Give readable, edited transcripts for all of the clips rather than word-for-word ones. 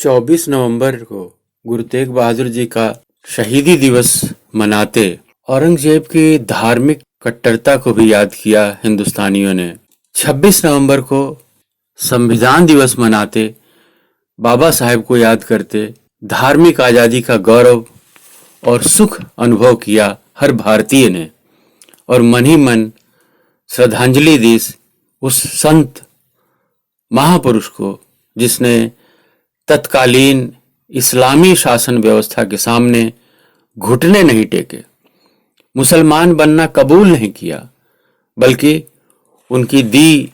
24 नवंबर को गुरु तेग बहादुर जी का शहीदी दिवस मनाते औरंगजेब की धार्मिक कट्टरता को भी याद किया हिंदुस्तानियों ने। 26 नवंबर को संविधान दिवस मनाते बाबा साहेब को याद करते धार्मिक आजादी का गौरव और सुख अनुभव किया हर भारतीय ने, और मन ही मन श्रद्धांजलि दी उस संत महापुरुष को जिसने तत्कालीन इस्लामी शासन व्यवस्था के सामने घुटने नहीं टेके, मुसलमान बनना कबूल नहीं किया, बल्कि उनकी दी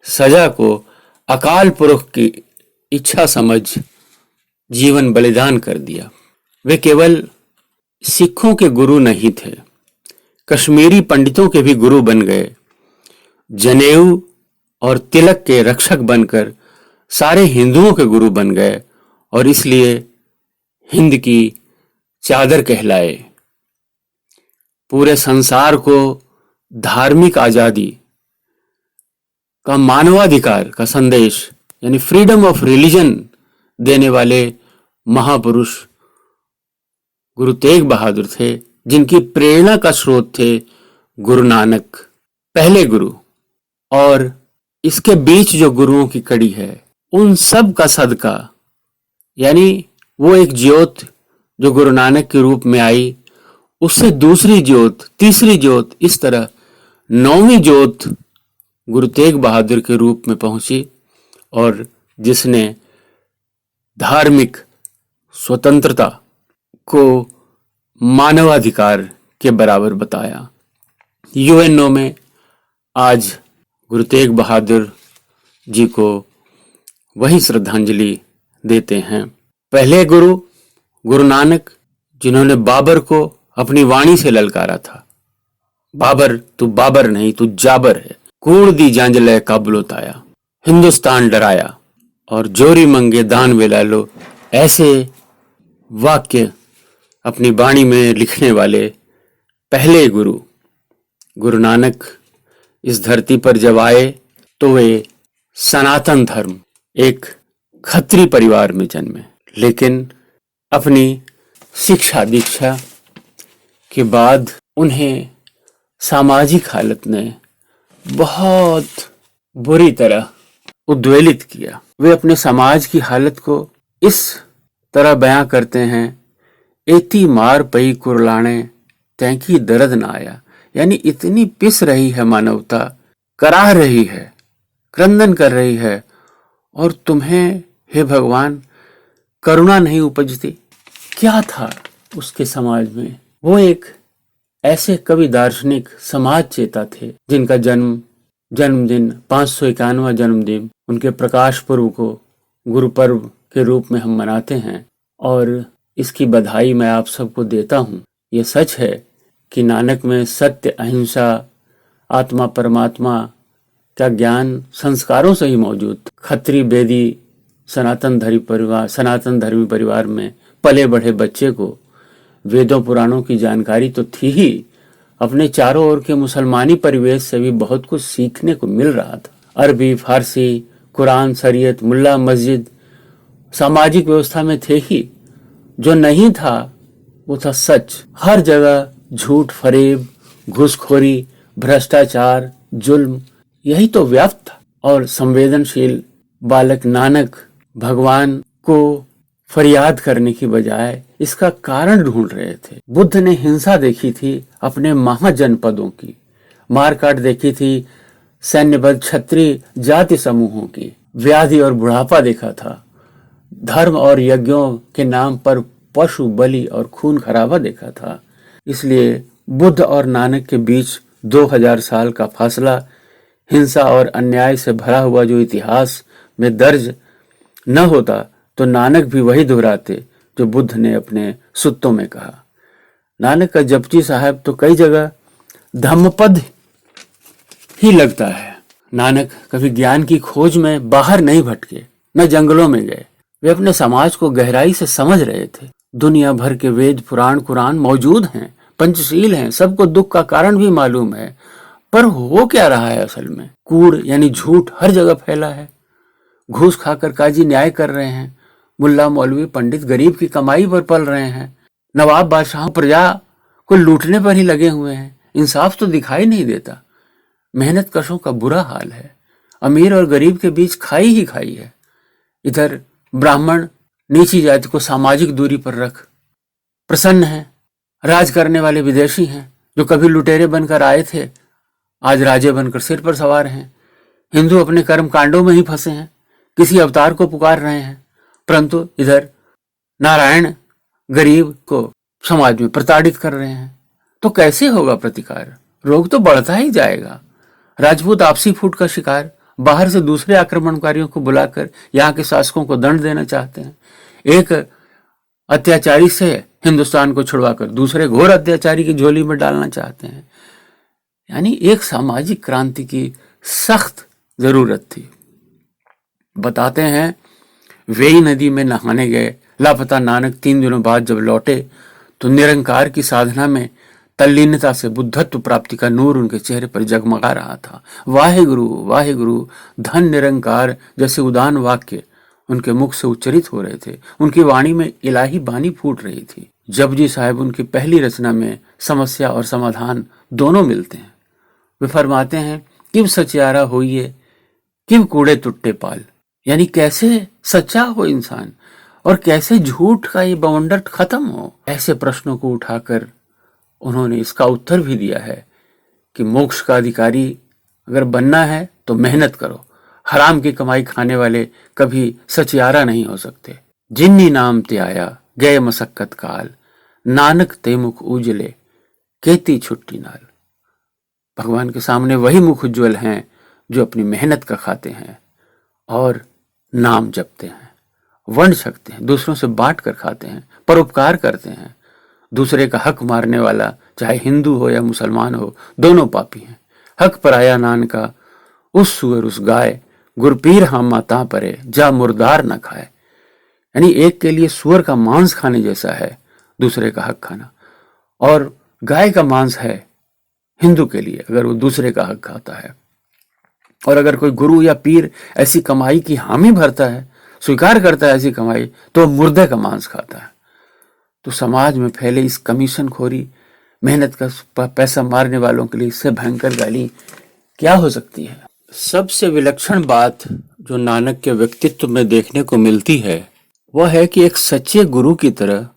सजा को अकाल पुरख की इच्छा समझ जीवन बलिदान कर दिया। वे केवल सिखों के गुरु नहीं थे, कश्मीरी पंडितों के भी गुरु बन गए। जनेऊ और तिलक के रक्षक बनकर सारे हिंदुओं के गुरु बन गए और इसलिए हिंद की चादर कहलाए। पूरे संसार को धार्मिक आजादी का, मानवाधिकार का संदेश यानी फ्रीडम ऑफ रिलीजन देने वाले महापुरुष गुरु तेग बहादुर थे, जिनकी प्रेरणा का स्रोत थे गुरु नानक, पहले गुरु। और इसके बीच जो गुरुओं की कड़ी है, उन सब का सदका, यानी वो एक ज्योत जो गुरु नानक के रूप में आई, उससे दूसरी ज्योत, तीसरी ज्योत, इस तरह नौवीं ज्योत गुरु तेग बहादुर के रूप में पहुंची, और जिसने धार्मिक स्वतंत्रता को मानवाधिकार के बराबर बताया। यूएनओ में आज गुरु तेग बहादुर जी को वही श्रद्धांजलि देते हैं। पहले गुरु गुरु नानक, जिन्होंने बाबर को अपनी वाणी से ललकारा था, बाबर तू बाबर नहीं तू जाबर है, कूड़ दी जांजले काबुलोताया, हिंदुस्तान डराया और जोरी मंगे दान वेला लो, ऐसे वाक्य अपनी वाणी में लिखने वाले पहले गुरु गुरु नानक इस धरती पर जब आए तो वे सनातन धर्म, एक खत्री परिवार में जन्मे, लेकिन अपनी शिक्षा दीक्षा के बाद उन्हें सामाजिक हालत ने बहुत बुरी तरह उद्वेलित किया। वे अपने समाज की हालत को इस तरह बयां करते हैं, एती मार पई कुरलाने तैंकी दर्द ना आया, यानी इतनी पिस रही है मानवता, कराह रही है, क्रंदन कर रही है, और तुम्हें हे भगवान करुणा नहीं उपजती। क्या था उसके समाज में? वो एक ऐसे कवि दार्शनिक समाज चेता थे जिनका जन्मदिन 591वां जन्मदिन, उनके प्रकाश पर्व को गुरु पर्व के रूप में हम मनाते हैं, और इसकी बधाई मैं आप सबको देता हूँ। ये सच है कि नानक में सत्य, अहिंसा, आत्मा परमात्मा का ज्ञान संस्कारों से ही मौजूद। खत्री बेदी सनातन धर्मी परिवार में पले बढ़े बच्चे को वेदों पुराणों की जानकारी तो थी ही, अपने चारों ओर के मुसलमानी परिवेश से भी बहुत कुछ सीखने को मिल रहा था। अरबी, फारसी, कुरान, शरीयत, मुल्ला, मस्जिद सामाजिक व्यवस्था में थे ही। जो नहीं था वो था सच। हर जगह झूठ, फरेब, घूसखोरी, भ्रष्टाचार, जुल्म, यही तो व्याप्त था। और संवेदनशील बालक नानक भगवान को फरियाद करने की बजाय इसका कारण ढूंढ रहे थे। बुद्ध ने हिंसा देखी थी अपने महाजनपदों की, मारकाट देखी थी सैन्यबद्ध क्षत्रिय जाति समूहों की, व्याधि और बुढ़ापा देखा था, धर्म और यज्ञों के नाम पर पशु बलि और खून खराबा देखा था। इसलिए बुद्ध और नानक के बीच 2000 साल का फासला, हिंसा और अन्याय से भरा हुआ जो इतिहास में दर्ज न होता तो नानक भी वही दोहराते जो बुद्ध ने अपने सुत्तों में कहा। नानक का जपजी साहब तो कई जगह धम्मपद ही लगता है। नानक कभी ज्ञान की खोज में बाहर नहीं भटके, न जंगलों में गए। वे अपने समाज को गहराई से समझ रहे थे। दुनिया भर के वेद, पुराण, कुरान मौजूद हैं, पंचशील हैं, सबको दुख का कारण भी मालूम है, पर हो क्या रहा है असल में? कूड़ यानी झूठ हर जगह फैला है। घूस खाकर काजी न्याय कर रहे हैं, मुल्ला मौलवी पंडित गरीब की कमाई पर पल रहे हैं, नवाब बादशाह प्रजा को लूटने पर ही लगे हुए हैं। इंसाफ तो दिखाई नहीं देता। मेहनत कशों का बुरा हाल है। अमीर और गरीब के बीच खाई ही खाई है। इधर ब्राह्मण नीची जाति को सामाजिक दूरी पर रख प्रसन्न है। राज करने वाले विदेशी हैं जो कभी लुटेरे बनकर आए थे, आज राजे बनकर सिर पर सवार हैं। हिंदू अपने कर्म कांडों में ही फंसे हैं, किसी अवतार को पुकार रहे हैं, परंतु इधर नारायण गरीब को समाज में प्रताड़ित कर रहे हैं। तो कैसे होगा प्रतिकार? रोग तो बढ़ता ही जाएगा। राजपूत आपसी फूट का शिकार, बाहर से दूसरे आक्रमणकारियों को बुलाकर यहाँ के शासकों को दंड देना चाहते हैं। एक अत्याचारी से हिंदुस्तान को छुड़वाकर दूसरे घोर अत्याचारी की झोली में डालना चाहते हैं। यानी एक सामाजिक क्रांति की सख्त जरूरत थी। बताते हैं वेई नदी में नहाने गए लापता नानक 3 दिनों बाद जब लौटे तो निरंकार की साधना में तल्लीनता से बुद्धत्व प्राप्ति का नूर उनके चेहरे पर जगमगा रहा था। वाहेगुरु वाहेगुरु धन निरंकार जैसे उदान वाक्य उनके मुख से उच्चरित हो रहे थे। उनकी वाणी में इलाही बानी फूट रही थी। जपजी साहिब उनकी पहली रचना में समस्या और समाधान दोनों मिलते हैं। वे फरमाते हैं किव सचियारा होइए किव कूड़े तुट्टे पाल, यानी कैसे सच्चा हो इंसान और कैसे झूठ का ये बवंडर खत्म हो। ऐसे प्रश्नों को उठाकर उन्होंने इसका उत्तर भी दिया है कि मोक्ष का अधिकारी अगर बनना है तो मेहनत करो। हराम की कमाई खाने वाले कभी सचियारा नहीं हो सकते। जिन्नी नाम ते आया गए मसक्कत काल, नानक ते मुख उजले केती छुट्टी नाल। भगवान के सामने वही मुख उज्ज्वल हैं जो अपनी मेहनत का खाते हैं और नाम जपते हैं, वंड सकते हैं, दूसरों से बांट कर खाते हैं, परोपकार करते हैं। दूसरे का हक मारने वाला चाहे हिंदू हो या मुसलमान हो, दोनों पापी हैं। हक पराया नान का उस सुअर उस गाय, गुरपीर हम माता परे जा मुर्दार न खाए। यानी एक के लिए सुअर का मांस खाने जैसा है दूसरे का हक खाना, और गाय का मांस है हिंदू के लिए अगर वो दूसरे का हक खाता है। और अगर कोई गुरु या पीर ऐसी कमाई की हामी भरता है, स्वीकार करता है ऐसी कमाई, तो मुर्दे का मांस खाता है। तो समाज में फैले इस कमीशन खोरी, मेहनत का पैसा मारने वालों के लिए इससे भयंकर गाली क्या हो सकती है। सबसे विलक्षण बात जो नानक के व्यक्तित्व में देखने को मिलती है वह है कि एक सच्चे गुरु की तरह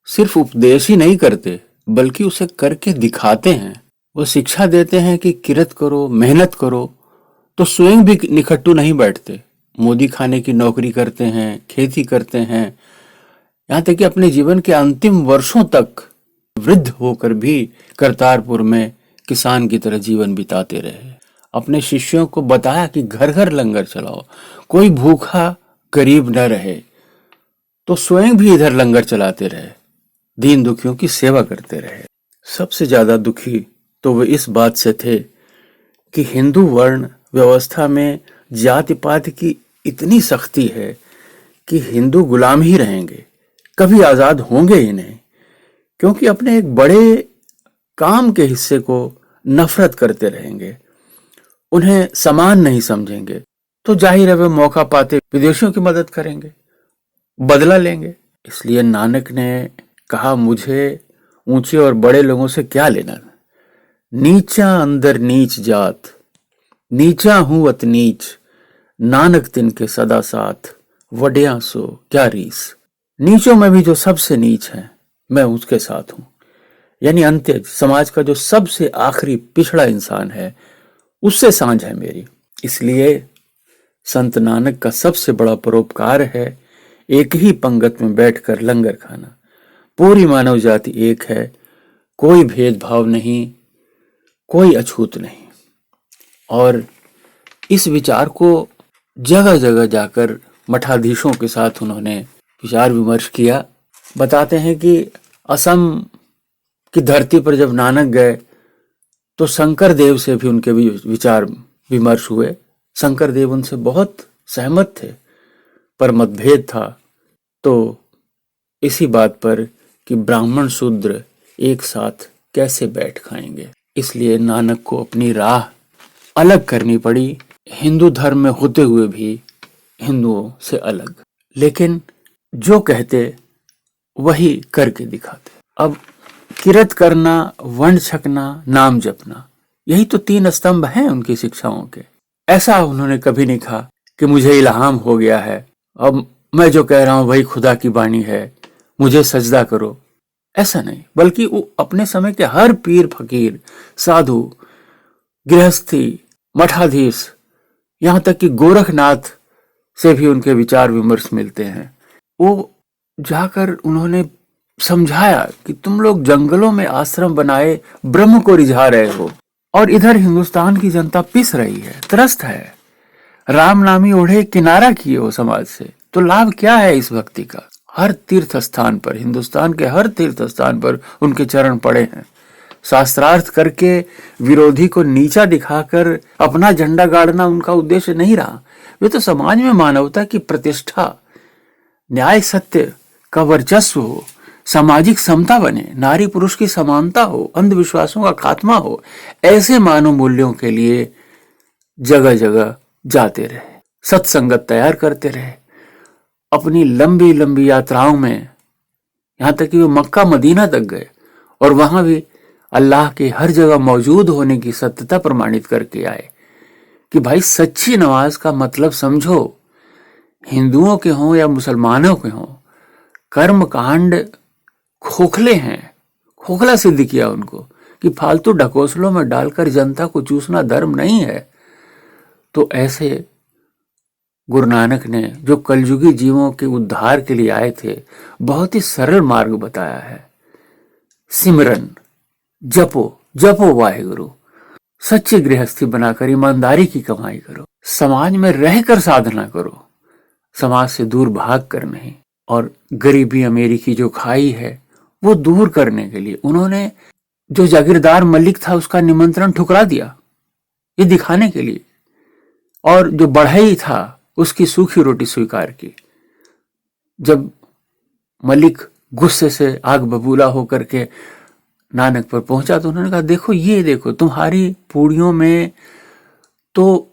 सिर्फ उपदेश ही नहीं करते बल्कि उसे करके दिखाते हैं। वो शिक्षा देते हैं कि किरत करो, मेहनत करो, तो स्वयं भी निखट्टू नहीं बैठते। मोदी खाने की नौकरी करते हैं, खेती करते हैं, यहाँ तक कि अपने जीवन के अंतिम वर्षों तक वृद्ध होकर भी करतारपुर में किसान की तरह जीवन बिताते रहे। अपने शिष्यों को बताया कि घर घर लंगर चलाओ, कोई भूखा गरीब न रहे, तो स्वयं भी इधर लंगर चलाते रहे, दीन दुखियों की सेवा करते रहे। सबसे ज्यादा दुखी तो वे इस बात से थे कि हिंदू वर्ण व्यवस्था में जाति पात की इतनी सख्ती है कि हिंदू गुलाम ही रहेंगे, कभी आजाद होंगे ही नहीं, क्योंकि अपने एक बड़े काम के हिस्से को नफरत करते रहेंगे, उन्हें समान नहीं समझेंगे, तो जाहिर है वे मौका पाते विदेशियों की मदद करेंगे, बदला लेंगे। इसलिए नानक ने कहा मुझे ऊंचे और बड़े लोगों से क्या लेना, नीचा अंदर नीच जात, नीचा हूं अत नीच, नानक तिनके सदा साथ, वड्या सो क्या रीस। नीचों में भी जो सबसे नीच है मैं उसके साथ हूं। यानी अंत्य समाज का जो सबसे आखिरी पिछड़ा इंसान है उससे सांझ है मेरी। इसलिए संत नानक का सबसे बड़ा परोपकार है एक ही पंगत में बैठकर लंगर खाना। पूरी मानव जाति एक है, कोई भेदभाव नहीं, कोई अछूत नहीं। और इस विचार को जगह जगह जाकर मठाधीशों के साथ उन्होंने विचार विमर्श किया। बताते हैं कि असम की धरती पर जब नानक गए तो शंकर देव से भी उनके विचार विमर्श हुए। शंकर देव उनसे बहुत सहमत थे, पर मतभेद था तो इसी बात पर कि ब्राह्मण शूद्र एक साथ कैसे बैठ खाएंगे। इसलिए नानक को अपनी राह अलग करनी पड़ी, हिंदू धर्म में होते हुए भी हिंदुओं से अलग। लेकिन जो कहते वही करके दिखाते। अब किरत करना, वंड छकना, नाम जपना, यही तो 3 स्तंभ हैं उनकी शिक्षाओं के। ऐसा उन्होंने कभी नहीं कहा कि मुझे इल्हाम हो गया है, अब मैं जो कह रहा हूं वही खुदा की वाणी है, मुझे सजदा करो। ऐसा नहीं, बल्कि वो अपने समय के हर पीर फकीर, साधु, गृहस्थी, मठाधीश, यहां तक कि गोरखनाथ से भी उनके विचार विमर्श मिलते हैं। वो जाकर उन्होंने समझाया कि तुम लोग जंगलों में आश्रम बनाए ब्रह्म को रिझा रहे हो, और इधर हिंदुस्तान की जनता पिस रही है, त्रस्त है, राम नामी ओढ़े किनारा किए हो समाज से, तो लाभ क्या है इस भक्ति का। हर तीर्थ स्थान पर, हिंदुस्तान के हर तीर्थ स्थान पर उनके चरण पड़े हैं। शास्त्रार्थ करके विरोधी को नीचा दिखाकर अपना झंडा गाड़ना उनका उद्देश्य नहीं रहा। वे तो समाज में मानवता की प्रतिष्ठा, न्याय सत्य का वर्चस्व हो, सामाजिक समता बने, नारी पुरुष की समानता हो, अंधविश्वासों का खात्मा हो, ऐसे मानव मूल्यों के लिए जगह जगह जाते रहे, सत्संगत तैयार करते रहे। अपनी लंबी लंबी यात्राओं में, यहां तक कि वे मक्का मदीना तक गए और वहां भी अल्लाह के हर जगह मौजूद होने की सत्यता प्रमाणित करके आए कि भाई सच्ची नमाज का मतलब समझो। हिंदुओं के हों या मुसलमानों के हों, कर्म कांड खोखले हैं, खोखला सिद्ध किया उनको कि फालतू ढकोसलों में डालकर जनता को चूसना धर्म नहीं है। तो ऐसे गुरु नानक ने, जो कलयुगी जीवों के उद्धार के लिए आए थे, बहुत ही सरल मार्ग बताया है। सिमरन, जपो जपो वाहेगुरु, सच्ची गृहस्थी बनाकर ईमानदारी की कमाई करो, समाज में रहकर साधना करो, समाज से दूर भाग कर नहीं। और गरीबी अमीरी की जो खाई है वो दूर करने के लिए उन्होंने जो जागीरदार मलिक था उसका निमंत्रण ठुकरा दिया, ये दिखाने के लिए। और जो बढ़ई था उसकी सूखी रोटी स्वीकार की। जब मलिक गुस्से से आग बबूला होकर के नानक पर पहुंचा तो उन्होंने कहा, देखो ये देखो, तुम्हारी पूड़ियों में तो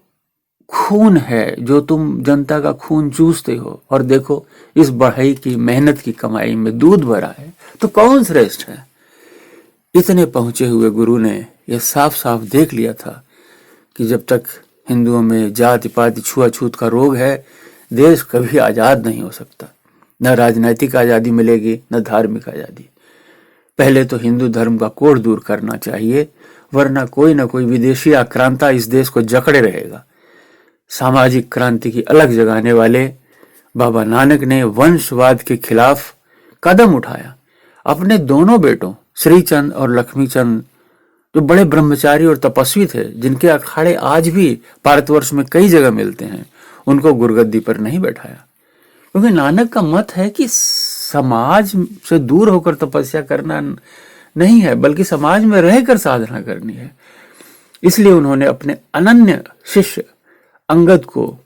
खून है, जो तुम जनता का खून चूसते हो, और देखो इस बढ़ई की मेहनत की कमाई में दूध भरा है, तो कौन श्रेष्ठ है। इतने पहुंचे हुए गुरु ने यह साफ साफ देख लिया था कि जब तक हिंदुओं में जाति पाति छुआछूत का रोग है, देश कभी आजाद नहीं हो सकता। न राजनैतिक आजादी मिलेगी, न धार्मिक आजादी। पहले तो हिंदू धर्म का कोढ़ दूर करना चाहिए, वरना कोई ना कोई विदेशी आक्रांता इस देश को जकड़े रहेगा। सामाजिक क्रांति की अलग जगाने वाले बाबा नानक ने वंशवाद के खिलाफ कदम उठाया। अपने दोनों बेटों श्रीचंद और लक्ष्मीचंद, जो बड़े ब्रह्मचारी और तपस्वी थे, जिनके अखाड़े आज भी भारतवर्ष में कई जगह मिलते हैं, उनको गुरगद्दी पर नहीं बैठाया। क्योंकि नानक का मत है कि समाज से दूर होकर तपस्या करना नहीं है, बल्कि समाज में रहकर साधना करनी है। इसलिए उन्होंने अपने अनन्य शिष्य अंगद को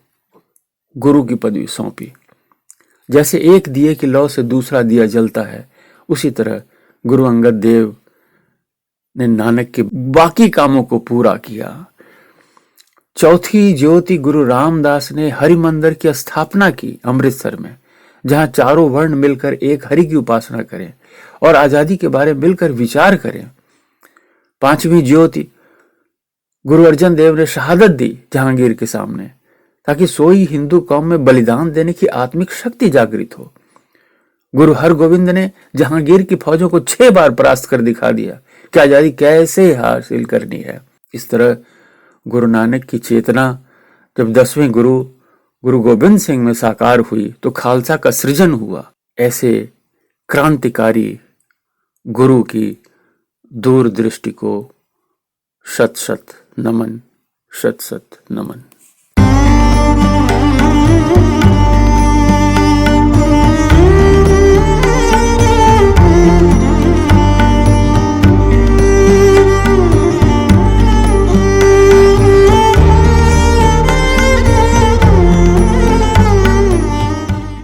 गुरु की पदवी सौंपी। जैसे एक दिए की लौ से दूसरा दिया जलता है, उसी तरह गुरु अंगद देव ने नानक के बाकी कामों को पूरा किया। चौथी ज्योति गुरु रामदास ने हरि मंदिर की स्थापना की अमृतसर में, जहां चारों वर्ण मिलकर एक हरि की उपासना करें और आजादी के बारे में मिलकर विचार करें। पांचवी ज्योति गुरु अर्जन देव ने शहादत दी जहांगीर के सामने, ताकि सोई हिंदू कौम में बलिदान देने की आत्मिक शक्ति जागृत हो। गुरु हरगोविंद ने जहांगीर की फौजों को 6 बार परास्त कर दिखा दिया कि आजादी कैसे हासिल करनी है। इस तरह गुरु नानक की चेतना जब 10वें गुरु गोबिंद सिंह में साकार हुई तो खालसा का सृजन हुआ। ऐसे क्रांतिकारी गुरु की दूरदृष्टि को शत शत नमन, शत शत नमन।